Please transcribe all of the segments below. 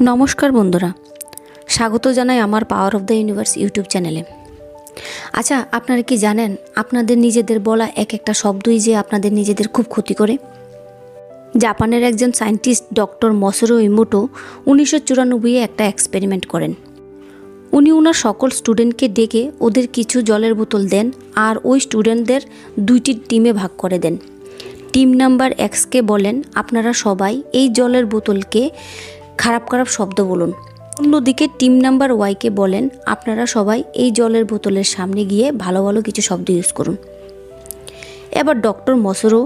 নমস্কার বন্ধুরা, স্বাগত জানাই আমার power of the universe YouTube চ্যানেলে। আচ্ছা, আপনারা কি জানেন আপনাদের নিজেদের বলা এক একটা শব্দই যে আপনাদের নিজেদের খুব ক্ষতি করে? জাপানের একজন সায়েন্টিস্ট ডক্টর মসোরো ইমোটো 1994 একটা এক্সপেরিমেন্ট করেন। উনি ওনার সকল স্টুডেন্টকে ডেকে ওদের কিছু জলের বোতল দেন আর ওই স্টুডেন্টদের দুইটি টিমে ভাগ করে দেন। টিম নাম্বার এক্সকে বলেন, আপনারা সবাই এই জলের বোতলকে খারাপ খারাপ শব্দ বলুন। অন্যদিকে টিম নাম্বার ওয়াইকে বলেন, আপনারা সবাই এই জলের বোতলের সামনে গিয়ে ভালো ভালো কিছু শব্দ ইউজ করুন। এবার ডক্টর মসোরো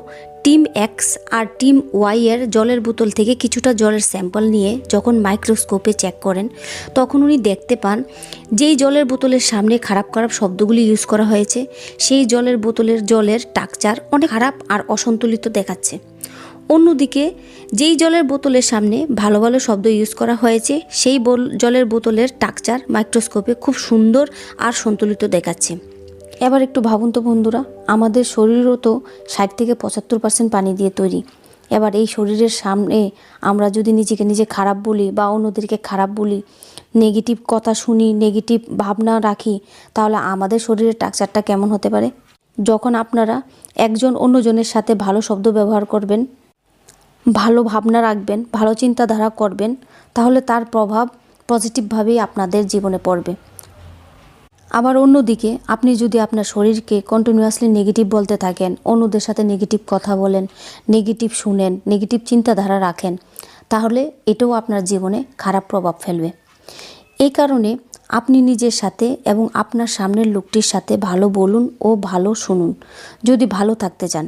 টিম এক্স আর টিম ওয়াই এর জলের বোতল থেকে কিছুটা জলের স্যাম্পল নিয়ে যখন মাইক্রোস্কোপে চেক করেন, তখন উনি দেখতে পান যেই জলের বোতলের সামনে খারাপ খারাপ শব্দগুলি ইউজ করা হয়েছে সেই জলের বোতলের জলের টাকচার অনেক খারাপ আর অসন্তুলিত দেখাচ্ছে। অন্যদিকে যেই জলের বোতলের সামনে ভালো ভালো শব্দ ইউজ করা হয়েছে সেই জলের বোতলের টাকচার মাইক্রোস্কোপে খুব সুন্দর আর সন্তুলিত দেখাচ্ছে। এবার একটু ভাবুন তো বন্ধুরা, আমাদের শরীরও তো 60 থেকে 75% পানি দিয়ে তৈরি। এবার এই শরীরের সামনে আমরা যদি নিজেকে নিজে খারাপ বলি বা অন্যদেরকে খারাপ বলি, নেগেটিভ কথা শুনি, নেগেটিভ ভাবনা রাখি, তাহলে আমাদের শরীরের টাকচারটা কেমন হতে পারে? যখন আপনারা একজন অন্যজনের সাথে ভালো শব্দ ব্যবহার করবেন, ভালো ভাবনা রাখবেন, ভালো চিন্তাধারা করবেন, তাহলে তার প্রভাব পজিটিভভাবেই আপনাদের জীবনে পড়বে। আবার অন্যদিকে আপনি যদি আপনার শরীরকে কন্টিনিউয়াসলি নেগেটিভ বলতে থাকেন, অন্যদের সাথে নেগেটিভ কথা বলেন, নেগেটিভ শুনেন, নেগেটিভ চিন্তাধারা রাখেন, তাহলে এটাও আপনার জীবনে খারাপ প্রভাব ফেলবে। এই কারণে আপনি নিজের সাথে এবং আপনার সামনের লোকটির সাথে ভালো বলুন ও ভালো শুনুন যদি ভালো থাকতে চান।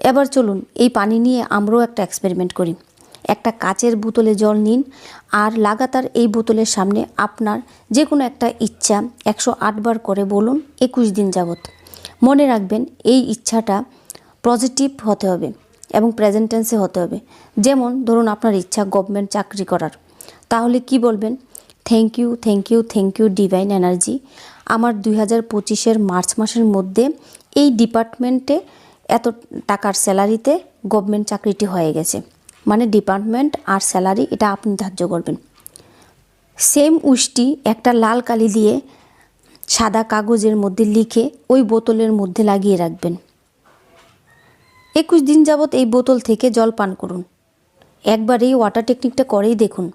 এবার চলুন এই পানি নিয়ে আমরাও একটা এক্সপেরিমেন্ট করি। একটা কাচের বোতলে জল নিন আর লাগাতার এই বোতলের সামনে আপনার যে কোনো একটা ইচ্ছা 108 বার করে বলুন 21 দিন যাবত। মনে রাখবেন এই ইচ্ছাটা পজিটিভ হতে হবে এবং প্রেজেন্ট টেন্সে হতে হবে। যেমন ধরুন আপনার ইচ্ছা গভর্নমেন্ট চাকরি করার, তাহলে কি বলবেন? Thank you thank you thank you divine energy, আমার 2025 মার্চ মাসের মধ্যে এই ডিপার্টমেন্টে এত টাকার স্যালারিতে গভর্নমেন্ট চাকরিটি হয়ে গেছে। মানে ডিপার্টমেন্ট আর স্যালারি এটা আপনি ধার্য করবেন। সেম উইশটি একটা লাল কালি দিয়ে সাদা কাগজের মধ্যে লিখে ওই বোতলের মধ্যে লাগিয়ে রাখবেন। 21 দিন যাবত এই বোতল থেকে জল পান করুন। একবার এই ওয়াটার টেকনিকটা করেই দেখুন।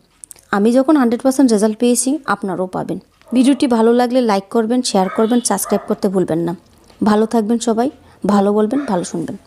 আমি যখন 100% রেজাল্ট পেয়েছি, আপনারাও পাবেন। ভিডিওটি ভালো লাগলে লাইক করবেন, শেয়ার করবেন, সাবস্ক্রাইব করতে ভুলবেন না। ভালো থাকবেন সবাই, ভালো বলবেন, ভালো শুনবেন।